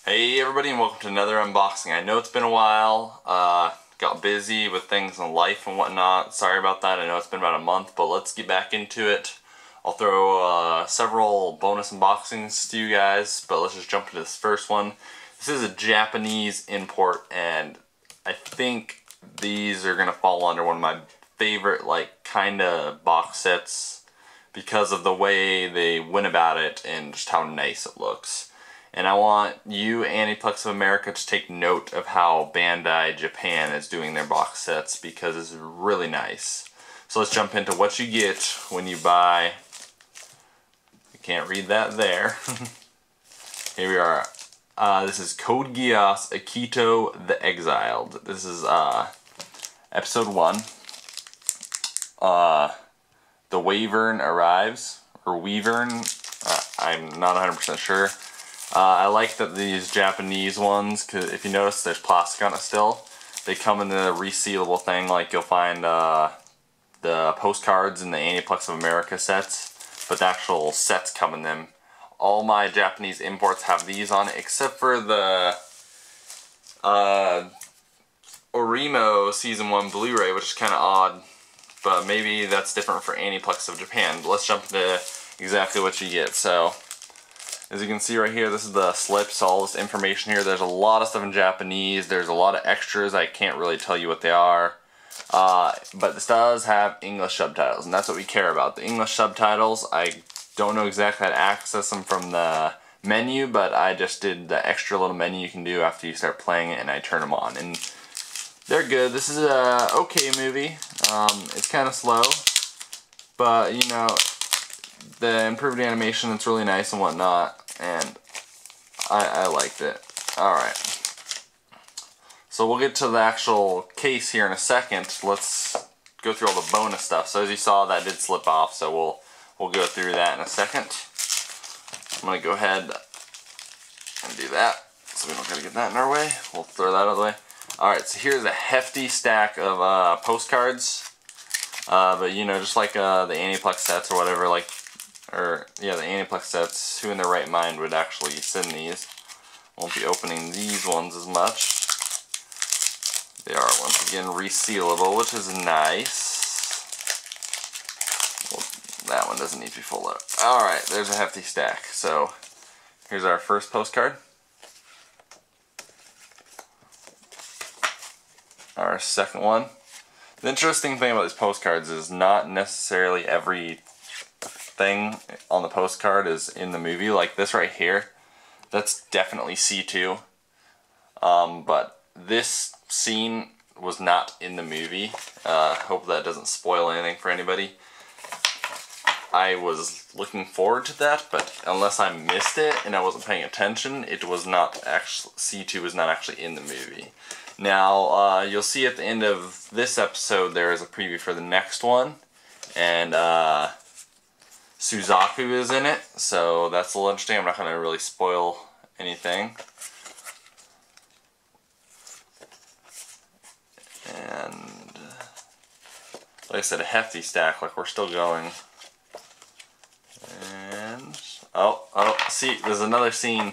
Hey everybody, and welcome to another unboxing. I know it's been a while, got busy with things in life and whatnot. Sorry about that. I know it's been about a month, but let's get back into it. I'll throw several bonus unboxings to you guys, but let's just jump into this first one. This is a Japanese import, and I think these are gonna fall under one of my favorite kinda box sets because of the way they went about it and just how nice it looks. And I want you, Aniplex of America, to take note of how Bandai Japan is doing their box sets because it's really nice. So let's jump into what you get when you buy. You can't read that there. Here we are. This is Code Geass Akito the Exiled. This is episode 1. The Wyvern Arrives, or Wyvern. I'm not 100% sure. I like that these Japanese ones, because if you notice there's plastic on it still, they come in a resealable thing like you'll find the Postcards in the Aniplex of America sets, but the actual sets come in them. All my Japanese imports have these on it, except for the Orimo Season 1 Blu-ray, which is kind of odd, but maybe that's different for Aniplex of Japan. But let's jump into exactly what you get. So, as you can see right here, this is the slip, so all this information here. There's a lot of stuff in Japanese. There's a lot of extras. I can't really tell you what they are. But this does have English subtitles, and that's what we care about. The English subtitles, I don't know exactly how to access them from the menu, but I just did the extra little menu you can do after you start playing it, and I turn them on. And they're good. This is a okay movie. It's kind of slow, but you know, the improved animation, it's really nice and whatnot, and I liked it. Alright, so we'll get to the actual case here in a second. Let's go through all the bonus stuff. So as you saw, that did slip off, so we'll go through that in a second. I'm going to go ahead and do that, so we don't gotta get that in our way. We'll throw that out of the way. Alright, so here's a hefty stack of postcards, but you know, just like the Aniplex sets or whatever, the Aniplex sets, who in their right mind would actually send these? Won't be opening these ones as much. They are, once again, resealable, which is nice. Well, that one doesn't need to be full up. Alright, there's a hefty stack. So, here's our first postcard. Our second one. The interesting thing about these postcards is not necessarily every thing on the postcard is in the movie. Like this right here, that's definitely C2, but this scene was not in the movie. Hope that doesn't spoil anything for anybody. I was looking forward to that, but unless I missed it and I wasn't paying attention, it was not actually, C2 was not actually in the movie. Now you'll see at the end of this episode there is a preview for the next one, and Suzaku is in it, so that's a little interesting. I'm not going to really spoil anything. And like I said, a hefty stack, like we're still going. And see, there's another scene,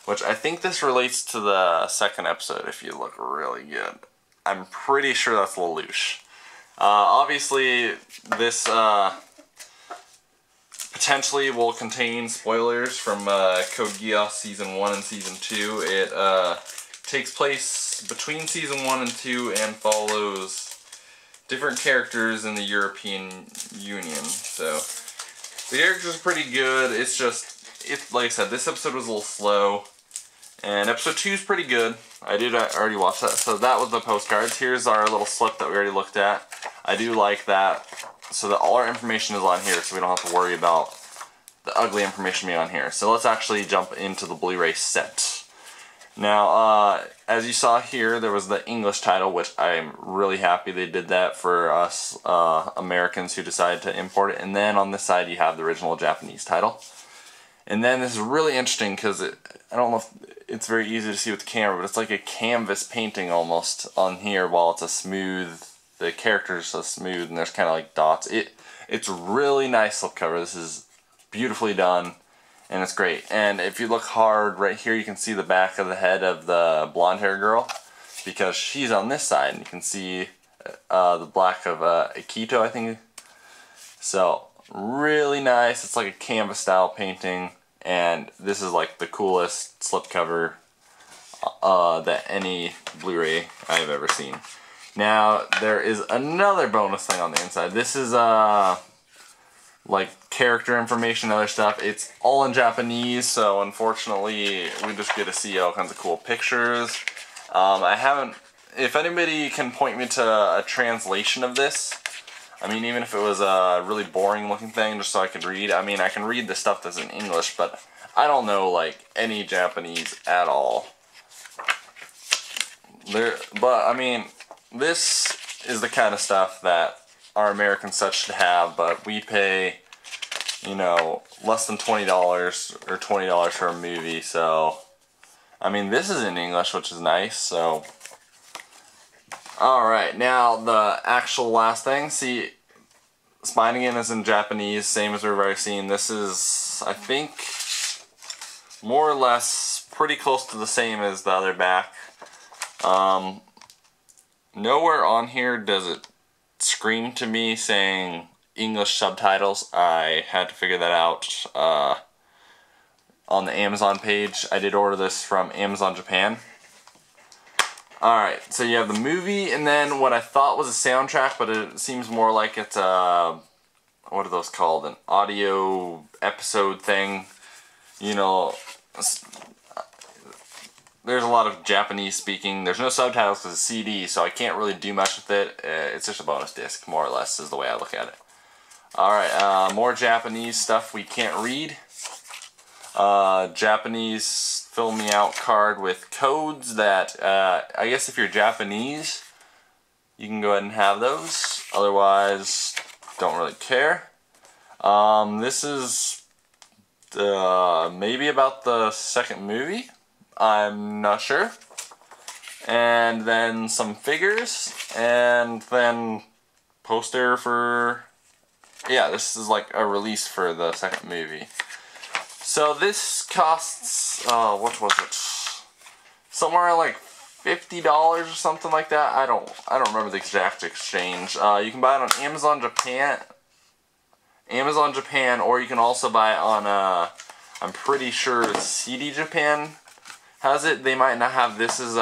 which I think this relates to the second episode if you look really good. I'm pretty sure that's Lelouch. Obviously, this potentially will contain spoilers from Code Geass Season 1 and Season 2. It takes place between Season 1 and 2 and follows different characters in the European Union. So, the characters are pretty good. It's just, like I said, this episode was a little slow. And episode 2 is pretty good. I already watched that. So that was the postcards. Here's our little slip that we already looked at. I do like that, so that all our information is on here, so we don't have to worry about the ugly information being on here. So let's actually jump into the Bluray set. Now, as you saw here, there was the English title, which I'm really happy they did that for us Americans who decided to import it. And then on this side you have the original Japanese title. And then this is really interesting because I don't know if it's very easy to see with the camera, but it's like a canvas painting almost on here while it's a smooth, the characters are so smooth and there's kind of like dots. It's really nice slipcover. This is beautifully done. and it's great. And if you look hard right here, you can see the back of the head of the blonde hair girl, because she's on this side, and you can see the black of Akito, I think. So really nice. It's like a canvas style painting, and this is like the coolest slipcover that any Blu-ray I've ever seen. Now there is another bonus thing on the inside. This is like character information and other stuff. It's all in Japanese, so unfortunately we just get to see all kinds of cool pictures. I haven't, if anybody can point me to a translation of this, I mean, even if it was a really boring looking thing just so I could read. I mean, I can read the stuff that's in English, but I don't know like any Japanese at all. But I mean, this is the kind of stuff that our American subs should have, but we pay, you know, less than $20 or $20 for a movie, so I mean, this is in English, which is nice. So alright, now the actual last thing. See, Spine Again is in Japanese, same as we've already seen. This is, I think, more or less pretty close to the same as the other back. Nowhere on here does it scream to me saying English subtitles. I had to figure that out on the Amazon page. I did order this from Amazon Japan. Alright, so you have the movie, and then what I thought was a soundtrack, but it seems more like it's a, what are those called, an audio episode thing. You know, there's a lot of Japanese speaking. There's no subtitles because it's CD, so I can't really do much with it. It's just a bonus disc, more or less, is the way I look at it. Alright, more Japanese stuff we can't read. Japanese fill me out card with codes that, I guess if you're Japanese, you can go ahead and have those. Otherwise, don't really care. This is maybe about the second movie. I'm not sure. And then some figures, and then poster for, yeah, this is like a release for the second movie. So this costs, what was it? Somewhere like $50 or something like that. I don't remember the exact exchange. You can buy it on Amazon Japan, or you can also buy it on, I'm pretty sure CD Japan has it. They might not have this as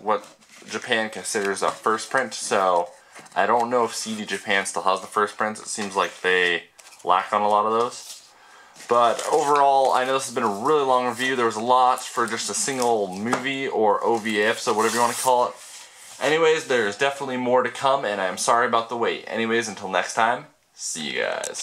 what Japan considers a first print, so I don't know if CD Japan still has the first prints. It seems like they lack on a lot of those. But overall, I know this has been a really long review. There was a lot for just a single movie or OVA episode, whatever you want to call it. Anyways, there's definitely more to come, and I'm sorry about the wait. Anyways, until next time, see you guys.